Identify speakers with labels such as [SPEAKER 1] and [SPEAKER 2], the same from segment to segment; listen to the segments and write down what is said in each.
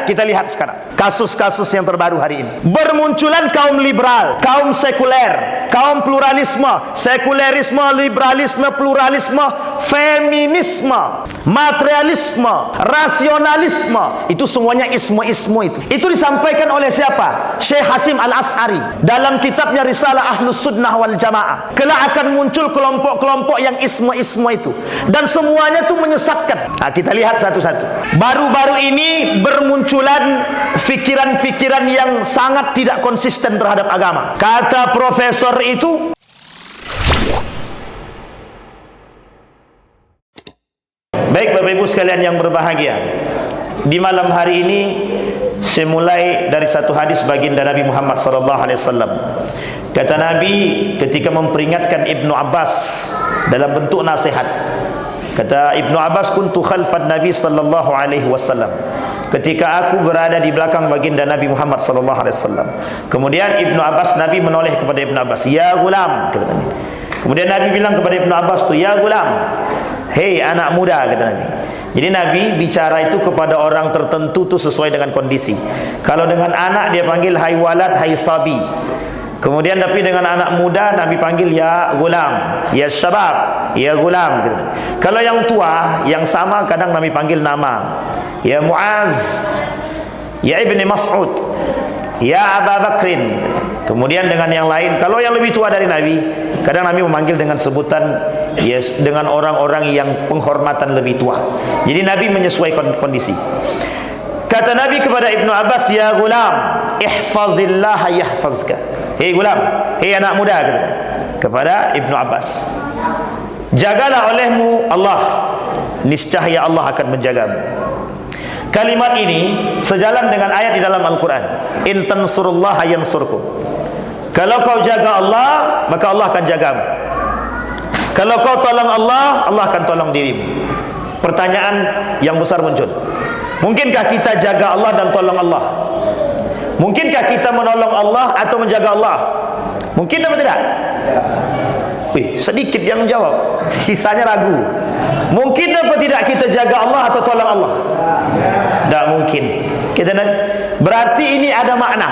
[SPEAKER 1] tidak? Kita lihat sekarang kasus-kasus yang terbaru hari ini. Bermunculan kaum liberal, kaum sekuler, kaum pluralisme, sekulerisme, liberalisme, pluralisme, feminisme, materialisme, rasionalisme. Itu semuanya isme-isme itu. Itu disampaikan oleh siapa? Syekh Hasim Al-As'ari dalam kitabnya Risalah Ahlus Sunnah wal Jamaah. Kelak akan muncul kelompok-kelompok yang isme-isme itu, dan semuanya itu menyesatkan. Nah, kita lihat satu-satu. Baru-baru ini bermunculan fikiran-fikiran yang sangat tidak konsisten terhadap agama. Kata profesor itu, baik Bapak Ibu sekalian yang berbahagia, di malam hari ini saya mulai dari satu hadis baginda Nabi Muhammad SAW. Kata Nabi ketika memperingatkan Ibnu Abbas dalam bentuk nasihat. Kata Ibnu Abbas, kuntu khalfan Nabi sallallahu alaihi wasallam. Ketika aku berada di belakang baginda Nabi Muhammad sallallahu alaihi wasallam. Kemudian Ibnu Abbas, Nabi menoleh kepada Ibnu Abbas, "Ya gulam," kata Nabi. Kemudian Nabi bilang kepada Ibnu Abbas tu, "Ya gulam." "Hei anak muda," kata Nabi. Jadi Nabi bicara itu kepada orang tertentu tu sesuai dengan kondisi. Kalau dengan anak dia panggil hai walad, hai sabi. Kemudian tapi dengan anak muda Nabi panggil ya gulam, ya syabab, ya gulam gitu. Kalau yang tua, yang sama kadang Nabi panggil nama, ya Muaz, ya Ibni Mas'ud, ya Abu Bakrin. Kemudian dengan yang lain, kalau yang lebih tua dari Nabi, kadang Nabi memanggil dengan sebutan ya, dengan orang-orang yang penghormatan lebih tua. Jadi Nabi menyesuaikan kondisi. Kata Nabi kepada Ibnu Abbas, ya gulam, ihfazillah yahfazka. Hei gulam, hei anak muda, kata kepada Ibnu Abbas, jagalah olehmu Allah, niscaya Allah akan menjagamu. Kalimat ini sejalan dengan ayat di dalam Al-Quran, in tansurullaha yansurkum. Kalau kau jaga Allah, maka Allah akan jagamu. Kalau kau tolong Allah, Allah akan tolong dirimu. Pertanyaan yang besar muncul, mungkinkah kita jaga Allah dan tolong Allah? Mungkinkah kita menolong Allah atau menjaga Allah? Mungkin atau tidak? Sedikit yang menjawab, sisanya ragu. Mungkin apa tidak kita jaga Allah atau tolong Allah? Tidak mungkin. Berarti ini ada makna.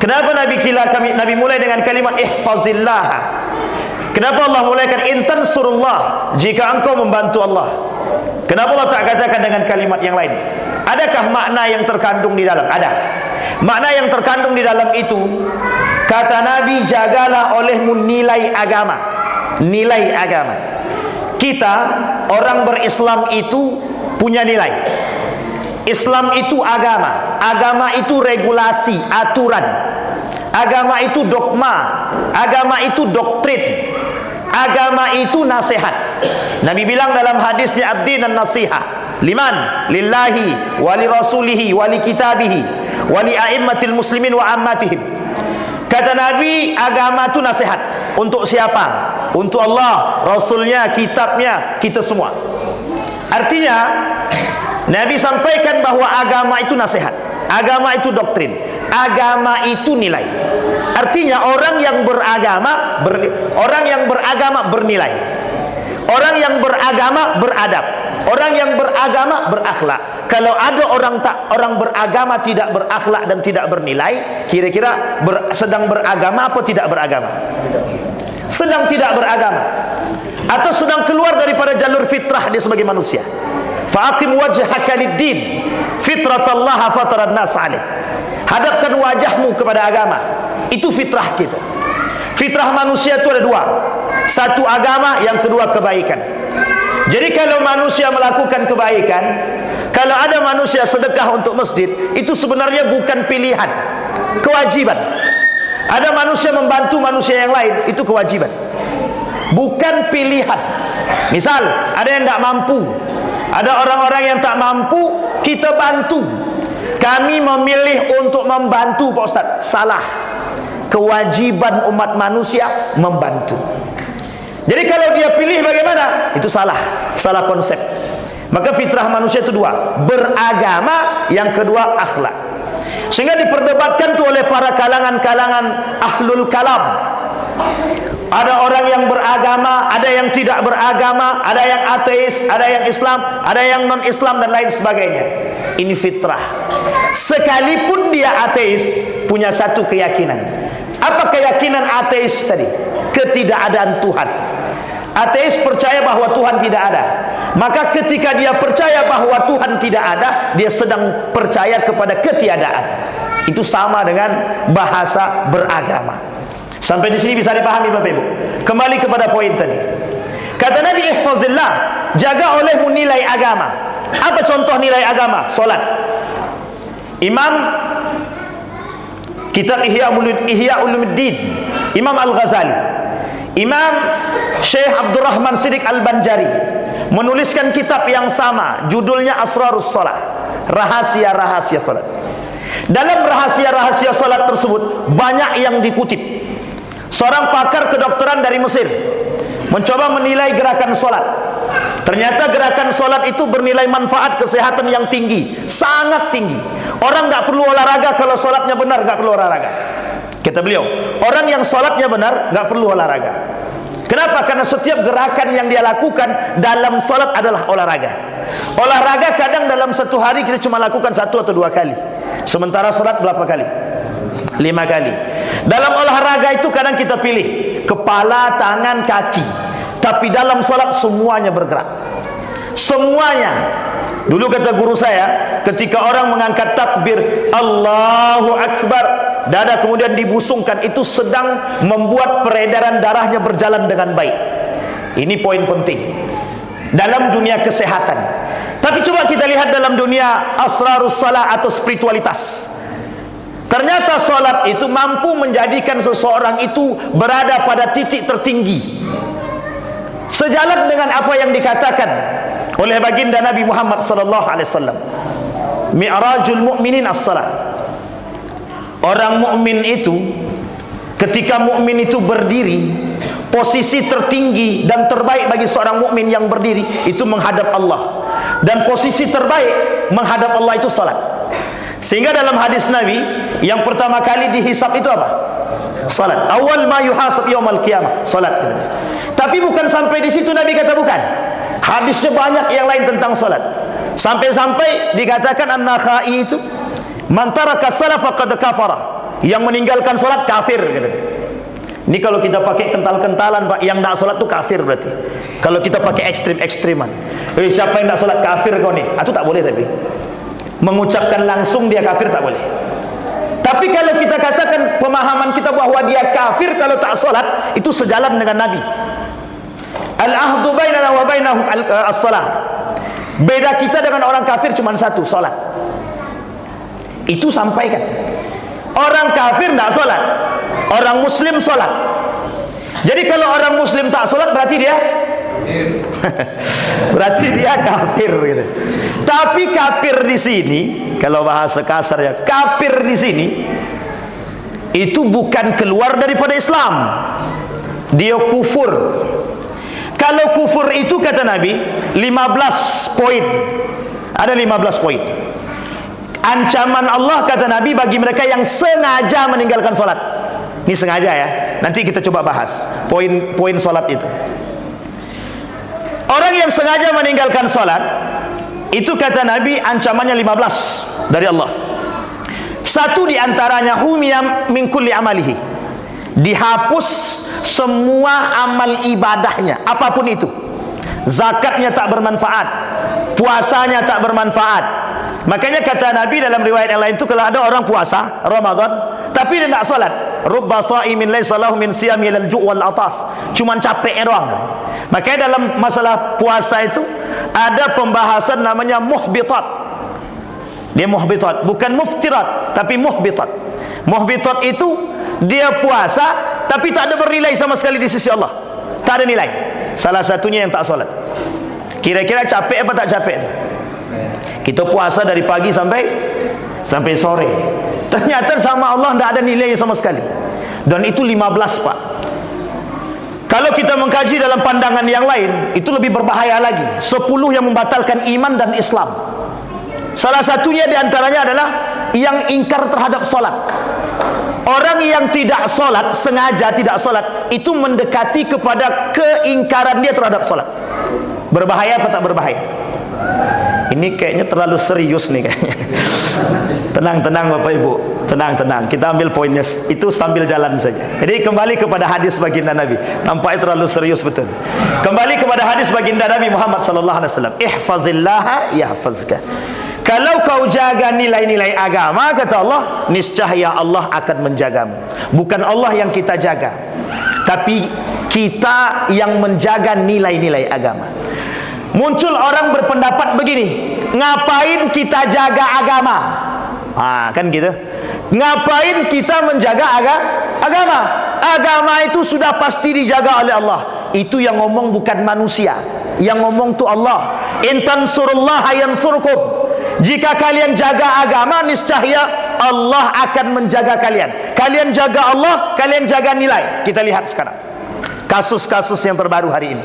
[SPEAKER 1] Kenapa Nabi mulai dengan kalimat ihfazillah? Kenapa Allah mulaikan intan surullah, jika engkau membantu Allah? Kenapa Allah tak katakan dengan kalimat yang lain? Adakah makna yang terkandung di dalam? Ada. Makna yang terkandung di dalam itu, kata Nabi, jagalah olehmu nilai agama. Nilai agama. Kita orang berislam itu punya nilai. Islam itu agama. Agama itu regulasi, aturan. Agama itu dogma. Agama itu doktrin. Agama itu nasihat. Nabi bilang dalam hadisnya, ad-din an-nasihah. Liman? Lillahi wali rasulihi wali kitabihi wali a'immatil muslimin wa ammatihim. Kata Nabi, agama itu nasihat. Untuk siapa? Untuk Allah, Rasulnya, kitabnya, kita semua. Artinya Nabi sampaikan bahwa agama itu nasihat, agama itu doktrin, agama itu nilai. Artinya orang yang beragama bernilai. Orang yang beragama beradab. Orang yang beragama berakhlak. Kalau ada orang beragama tidak berakhlak dan tidak bernilai, kira-kira sedang beragama apa tidak beragama? Sedang tidak beragama, atau sedang keluar daripada jalur fitrah dia sebagai manusia. Fa'aqim wajhaka lid-din fitratallaha fataran nas 'alaih. Hadapkan wajahmu kepada agama. Itu fitrah kita. Fitrah manusia itu ada dua. Satu agama, yang kedua kebaikan. Jadi kalau manusia melakukan kebaikan, kalau ada manusia sedekah untuk masjid, itu sebenarnya bukan pilihan, kewajiban. Ada manusia membantu manusia yang lain, itu kewajiban, bukan pilihan. Misal ada yang tidak mampu, ada orang-orang yang tak mampu, kita bantu. Kami memilih untuk membantu, Pak Ustaz. Salah. Kewajiban umat manusia membantu. Jadi kalau dia pilih bagaimana? Itu salah. Salah konsep. Maka fitrah manusia itu dua, beragama, yang kedua akhlak. Sehingga diperdebatkan tuh oleh para kalangan-kalangan ahlul kalam. Ada orang yang beragama, ada yang tidak beragama, ada yang ateis, ada yang Islam, ada yang non-Islam dan lain sebagainya. Ini fitrah. Sekalipun dia ateis, punya satu keyakinan. Apa keyakinan ateis tadi? Ketidakadaan Tuhan. Ateis percaya bahwa Tuhan tidak ada. Maka ketika dia percaya bahwa Tuhan tidak ada, dia sedang percaya kepada ketiadaan. Itu sama dengan bahasa beragama. Sampai di sini bisa dipahami Bapak Ibu. Kembali kepada poin tadi. Kata Nabi, ihfazillah, jaga olehmu nilai agama. Apa contoh nilai agama? Solat. Imam kitab Ihya Ulumuddin, Imam Al-Ghazali, Imam Syekh Abdurrahman Siddiq Al-Banjari menuliskan kitab yang sama, judulnya Asrarus Salat, rahasia-rahasia salat. Dalam rahasia-rahasia salat tersebut banyak yang dikutip. Seorang pakar kedokteran dari Mesir mencoba menilai gerakan salat. Ternyata gerakan salat itu bernilai manfaat kesehatan yang tinggi, sangat tinggi. Orang nggak perlu olahraga kalau salatnya benar, nggak perlu olahraga. Kata beliau, orang yang salatnya benar nggak perlu olahraga. Kenapa? Karena setiap gerakan yang dia lakukan dalam salat adalah olahraga. Olahraga kadang dalam satu hari kita cuma lakukan 1 atau 2 kali. Sementara salat berapa kali? 5 kali. Dalam olahraga itu kadang kita pilih kepala, tangan, kaki. Tapi dalam salat semuanya bergerak. Semuanya. Dulu kata guru saya, ketika orang mengangkat takbir Allahu Akbar, dada kemudian dibusungkan, itu sedang membuat peredaran darahnya berjalan dengan baik. Ini poin penting dalam dunia kesehatan. Tapi coba kita lihat dalam dunia asrarus salat atau spiritualitas. Ternyata salat itu mampu menjadikan seseorang itu berada pada titik tertinggi. Sejalan dengan apa yang dikatakan oleh baginda Nabi Muhammad sallallahu alaihi wasallam, mi'rajul mu'minin as-salat. Orang mukmin itu, ketika mukmin itu berdiri, posisi tertinggi dan terbaik bagi seorang mukmin yang berdiri itu menghadap Allah, dan posisi terbaik menghadap Allah itu salat. Sehingga dalam hadis Nabi, yang pertama kali dihisab itu apa? Salat. Awal ma yuhasab yaumul qiyamah, salat. Tapi bukan sampai di situ Nabi kata bukan. Hadisnya banyak yang lain tentang salat. Sampai-sampai dikatakan an-nakhai itu man taraka salat faqad kafara. Yang meninggalkan salat kafir gitu. Ini kalau kita pakai kental-kentalan Pak, yang tak salat itu kafir berarti. Kalau kita pakai ekstrim-ekstriman. Siapa yang tak salat kafir kau nih? Itu tak boleh tapi. Mengucapkan langsung dia kafir tak boleh. Tapi kalau kita katakan pemahaman kita bahwa dia kafir kalau tak salat, itu sejalan dengan Nabi. Al-ahdu bainana wa bainahum as-salah. Beda kita dengan orang kafir cuma satu, salat. Itu sampaikan. Orang kafir tidak salat, orang muslim salat. Jadi kalau orang muslim tak salat berarti dia berarti dia kafir gitu. Tapi kafir di sini, kalau bahasa kasar ya, kafir di sini itu bukan keluar daripada Islam. Dia kufur. Kalau kufur itu kata Nabi 15 poin. Ada 15 poin. Ancaman Allah kata Nabi bagi mereka yang sengaja meninggalkan salat. Ini sengaja ya. Nanti kita coba bahas poin-poin salat itu. Orang yang sengaja meninggalkan salat itu kata Nabi ancamannya 15 dari Allah. Satu di antaranya humiyam min kulli amalihi. Dihapus semua amal ibadahnya, apapun itu. Zakatnya tak bermanfaat, puasanya tak bermanfaat. Makanya kata Nabi dalam riwayat yang lain itu, kalau ada orang puasa Ramadan tapi dia tak salat, rubba shaimin laysa lahu min siyami ilal ju' wal atas, cuman capek doang. Makanya dalam masalah puasa itu ada pembahasan namanya muhbitat. Dia muhbitat, bukan muftirat, tapi muhbitat. Muhbitat itu dia puasa tapi tak ada bernilai sama sekali di sisi Allah, tak ada nilai. Salah satunya yang tak salat. Kira-kira capek apa tak capek itu? Kita puasa dari pagi sampai sore, ternyata sama Allah tak ada nilai sama sekali. Dan itu 15 Pak. Kalau kita mengkaji dalam pandangan yang lain, itu lebih berbahaya lagi. 10 yang membatalkan iman dan Islam. Salah satunya diantaranya adalah yang ingkar terhadap solat. Orang yang tidak solat, sengaja tidak solat, itu mendekati kepada keingkaran dia terhadap solat. Berbahaya apa tak berbahaya? Ini kayaknya terlalu serius nih kayaknya. Tenang Bapak Ibu, tenang. Kita ambil poinnya itu sambil jalan saja. Jadi kembali kepada hadis baginda Nabi. Nampaknya terlalu serius betul. Kembali kepada hadis baginda Nabi Muhammad sallallahu alaihi wasallam. Ihfazillaha yahfazka. Kalau kau jaga nilai-nilai agama, kata Allah, niscaya Allah akan menjagamu. Bukan Allah yang kita jaga, tapi kita yang menjaga nilai-nilai agama. Muncul orang berpendapat begini, ngapain kita jaga agama? Kan gitu. Ngapain kita menjaga agama? Agama itu sudah pasti dijaga oleh Allah. Itu yang ngomong bukan manusia, yang ngomong tuh Allah. In tansurullaha yansurkum. Jika kalian jaga agama, niscaya Allah akan menjaga kalian. Kalian jaga Allah, kalian jaga nilai. Kita lihat sekarang kasus-kasus yang terbaru hari ini.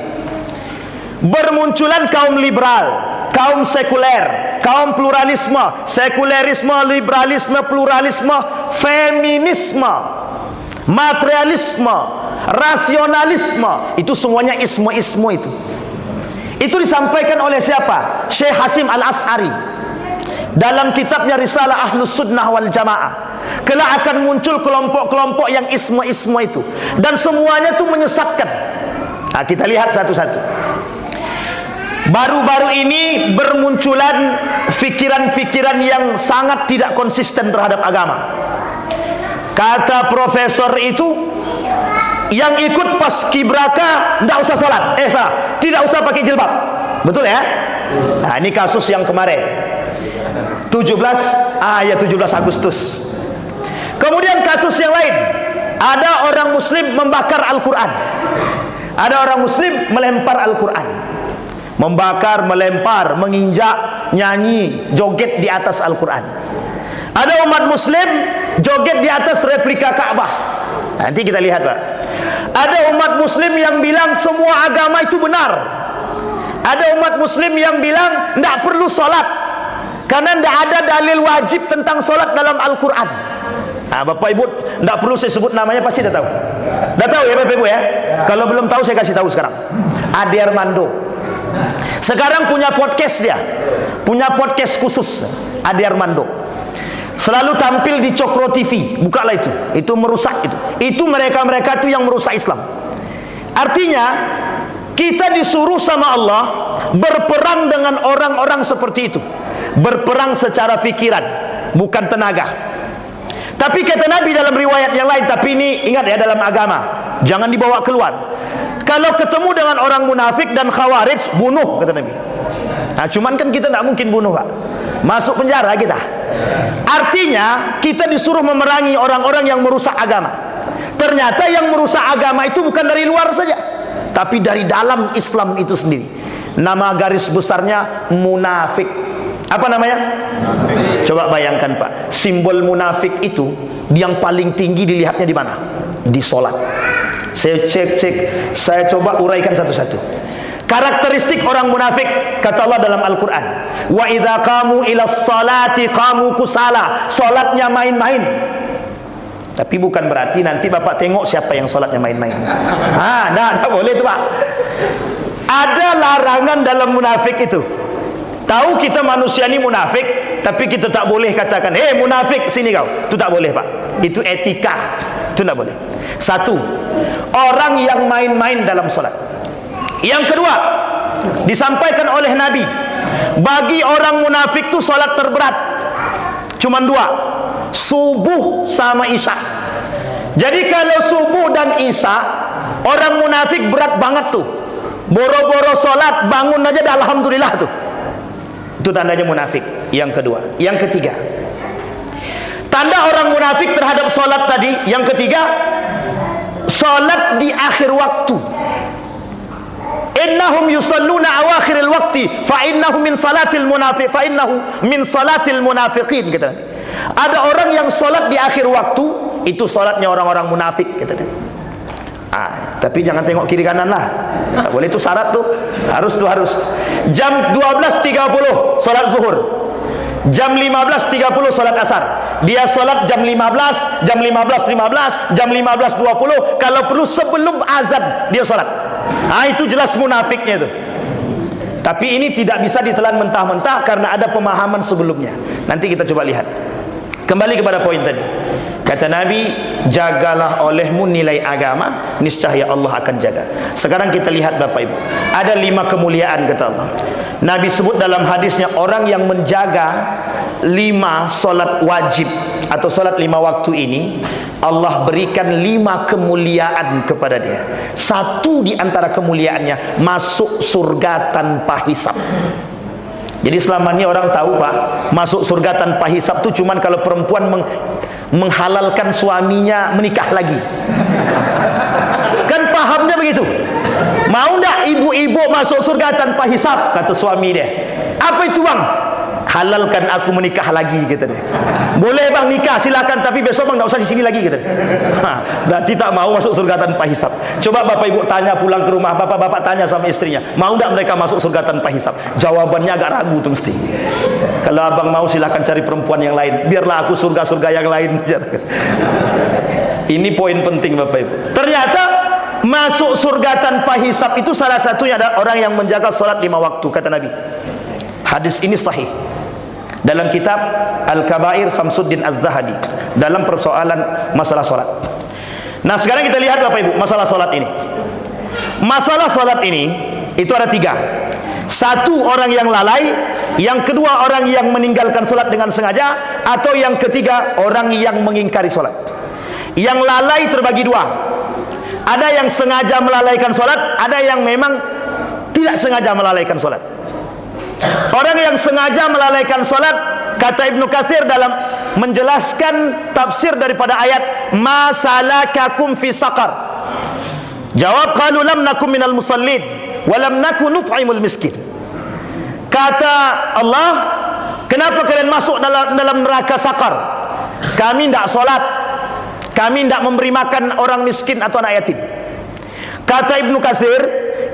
[SPEAKER 1] Bermunculan kaum liberal, kaum sekuler, kaum pluralisme, sekulerisme, liberalisme, pluralisme, feminisme, materialisme, rasionalisme. Itu semuanya isme-isme itu. Itu disampaikan oleh siapa? Syekh Hasim Al-As'ari dalam kitabnya Risalah Ahlus Sunnah wal Jamaah. Kelak akan muncul kelompok-kelompok yang isme-isme itu, dan semuanya itu menyesatkan. Kita lihat satu-satu. Baru-baru ini bermunculan fikiran-fikiran yang sangat tidak konsisten terhadap agama. Kata profesor itu, yang ikut paskibraka tidak usah sholat, tidak usah pakai jilbab. Betul ya? Ini kasus yang kemarin 17 Agustus. Kemudian kasus yang lain, ada orang muslim membakar Al-Quran. Ada orang muslim melempar Al-Quran. Membakar, melempar, menginjak, nyanyi, joget di atas Al-Quran. Ada umat muslim joget di atas replika Ka'bah. Nanti kita lihat, Pak. Ada umat muslim yang bilang semua agama itu benar. Ada umat muslim yang bilang tidak perlu sholat, karena tidak ada dalil wajib tentang sholat dalam Al-Quran. Bapak Ibu tidak perlu saya sebut namanya, pasti dah tahu. Dah tahu ya Bapak Ibu ya? Kalau belum tahu saya kasih tahu sekarang. Ade Armando sekarang punya podcast, dia punya podcast khusus. Ade Armando selalu tampil di Cokro TV, bukalah itu merusak itu mereka itu yang merusak Islam. Artinya kita disuruh sama Allah berperang dengan orang-orang seperti itu, berperang secara pikiran, bukan tenaga. Tapi kata Nabi dalam riwayat yang lain, tapi ini ingat ya, dalam agama jangan dibawa keluar. Kalau ketemu dengan orang munafik dan khawarij, bunuh, kata Nabi. Cuman kan kita tidak mungkin bunuh, Pak. Masuk penjara kita. Artinya kita disuruh memerangi orang-orang yang merusak agama. Ternyata yang merusak agama itu bukan dari luar saja, tapi dari dalam Islam itu sendiri. Nama garis besarnya munafik. Apa namanya? Coba bayangkan, Pak, simbol munafik itu yang paling tinggi dilihatnya di mana? Di sholat. Saya cek, saya coba uraikan satu-satu. Karakteristik orang munafik, kata Allah dalam Al-Quran, wa idza qamu ila sholati qamu kusala. Sholatnya main-main. Tapi bukan berarti nanti Bapak tengok siapa yang sholatnya main-main. Tidak boleh itu, Pak. Ada larangan dalam munafik itu. Tahu kita manusia ini munafik, tapi kita tak boleh katakan, hei munafik sini kau. Itu tak boleh, Pak. Itu etika. Itu tak boleh. Satu, orang yang main-main dalam sholat. Yang kedua, disampaikan oleh Nabi, bagi orang munafik itu sholat terberat cuman dua, subuh sama isya. Jadi kalau subuh dan isya, orang munafik berat banget tuh. Boro-boro sholat, bangun aja dah alhamdulillah tuh. Itu tandanya munafik. Yang kedua. Yang ketiga, tanda orang munafik terhadap sholat tadi. Yang ketiga, sholat di akhir waktu. Innahum yusalluna awakhiril waqti fa innahu min salatil munafiq fa innahu min salatil munafiqin, kata Nabi. Ada orang yang sholat di akhir waktu, itu sholatnya orang-orang munafik, kata Nabi. Tapi jangan tengok kiri kanan lah. Tak boleh, itu syarat tuh. Harus. Jam 12.30 sholat zuhur, jam 15.30 sholat asar, dia solat jam 15, jam 15.15, jam 15.20, kalau perlu sebelum azan dia solat. Itu jelas munafiknya itu. Tapi ini tidak bisa ditelan mentah-mentah karena ada pemahaman sebelumnya. Nanti kita coba lihat. Kembali kepada poin tadi. Kata Nabi, jagalah olehmu nilai agama, niscaya Allah akan jaga. Sekarang kita lihat Bapak Ibu, ada 5 kemuliaan kata Allah. Nabi sebut dalam hadisnya, orang yang menjaga 5 solat wajib atau solat 5 waktu ini, Allah berikan 5 kemuliaan kepada dia. Satu di antara kemuliaannya, masuk surga tanpa hisab. Jadi selama ini orang tahu Pak, masuk surga tanpa hisab itu cuman kalau perempuan menghalalkan suaminya menikah lagi. Kan pahamnya begitu. Mau ndak ibu-ibu masuk surga tanpa hisab? Kata suami dia. Apa itu bang? Halalkan aku menikah lagi, kata dia. Boleh bang nikah silakan, tapi besok bang nggak usah di sini lagi, kata dia. Berarti tak mau masuk surga tanpa hisab. Coba bapak ibu tanya pulang ke rumah, bapak-bapak tanya sama istrinya, mau ndak mereka masuk surga tanpa hisab? Jawabannya agak ragu tuh mesti. Kalau abang mau silakan cari perempuan yang lain, biarlah aku surga-surga yang lain. Ini poin penting bapak ibu. Ternyata masuk surga tanpa hisab itu salah satunya ada orang yang menjaga salat 5 waktu, kata Nabi. Hadis ini sahih dalam kitab Al-Kabair Samsuddin Az-Zahabi dalam persoalan masalah salat. Nah sekarang kita lihat Bapak Ibu masalah salat ini. Masalah salat ini itu ada 3. Satu, orang yang lalai. Yang kedua, orang yang meninggalkan salat dengan sengaja. Atau yang ketiga, orang yang mengingkari salat. Yang lalai terbagi 2. Ada yang sengaja melalaikan salat, ada yang memang tidak sengaja melalaikan salat. Orang yang sengaja melalaikan salat, kata Ibnu Katsir dalam menjelaskan tafsir daripada ayat ma salakakum fi saqar, jawab qalu lam nakum minal musallin wa lam nakun nut'imul miskin. Kata Allah, kenapa kalian masuk dalam neraka saqar? Kami tidak salat, kami tidak memberi makan orang miskin atau anak yatim. Kata Ibnu Katsir,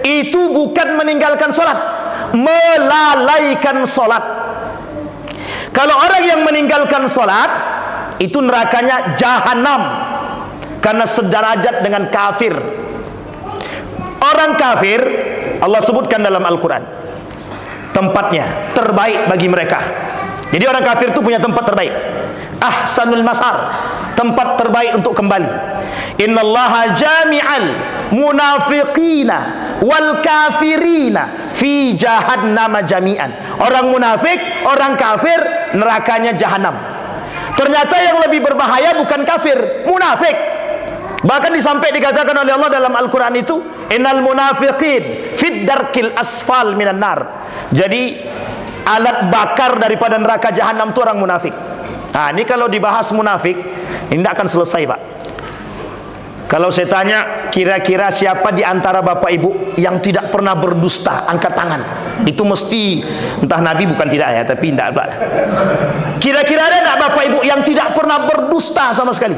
[SPEAKER 1] itu bukan meninggalkan salat, melalaikan solat. Kalau orang yang meninggalkan solat, itu nerakanya jahanam, karena sederajat dengan kafir. Orang kafir Allah sebutkan dalam Al-Quran tempatnya terbaik bagi mereka. Jadi orang kafir itu punya tempat terbaik, ahsanul masar, tempat terbaik untuk kembali. Innallaha jami'al munafiqina wal kafirina fi jahannam jami'an. Orang munafik, orang kafir, nerakanya jahanam. Ternyata yang lebih berbahaya bukan kafir, munafik. Bahkan disampai dikatakan oleh Allah dalam Al-Quran itu, innal munafiqin fid darkil asfal minan nar. Jadi alat bakar daripada neraka jahanam itu orang munafik. Nah ini kalau dibahas munafik, ini tidak akan selesai Pak. Kalau saya tanya, kira-kira siapa di antara bapak ibu yang tidak pernah berdusta? Angkat tangan. Itu mesti, entah Nabi bukan tidak ya, tapi tidak Pak. Kira-kira ada tidak bapak ibu yang tidak pernah berdusta sama sekali?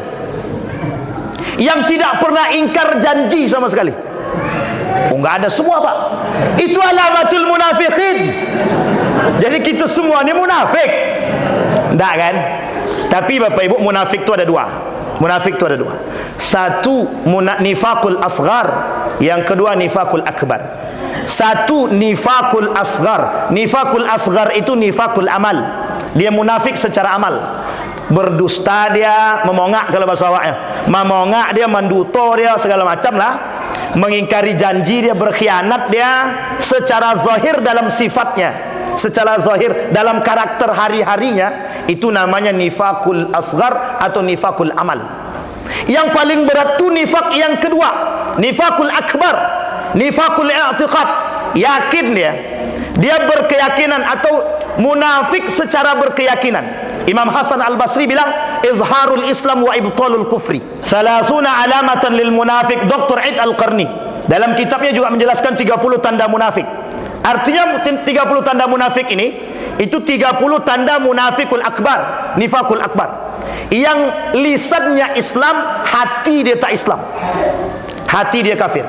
[SPEAKER 1] Yang tidak pernah ingkar janji sama sekali? Oh enggak ada semua Pak. Itu alamatul munafiqin. Jadi kita semua ini munafik. Enggak kan? Tapi bapak ibu munafik itu ada 2. Munafik itu ada 2. Satu nifakul asghar, yang kedua nifakul akbar. Satu nifakul asghar. Nifakul asghar itu nifakul amal. Dia munafik secara amal. Berdusta dia, memongak kalau bahasa awaknya. Memongak dia, menduto dia, segala macam lah. Mengingkari janji dia, berkhianat dia secara zahir dalam sifatnya, secara zahir dalam karakter hari-harinya. Itu namanya nifakul asghar atau nifakul amal. Yang paling berat itu nifak yang kedua, nifakul akbar, nifakul i'tiqad. Yakin dia berkeyakinan atau munafik secara berkeyakinan. Imam Hasan Al-Basri bilang izharul Islam wa ibtalul kufri salasuna alamatan lil munafik. Dr. Id Al-Qarni dalam kitabnya juga menjelaskan 30 tanda munafik. Artinya 30 tanda munafik ini, itu 30 tanda munafikul akbar, nifakul akbar. Yang lisannya Islam, hati dia tak Islam, hati dia kafir.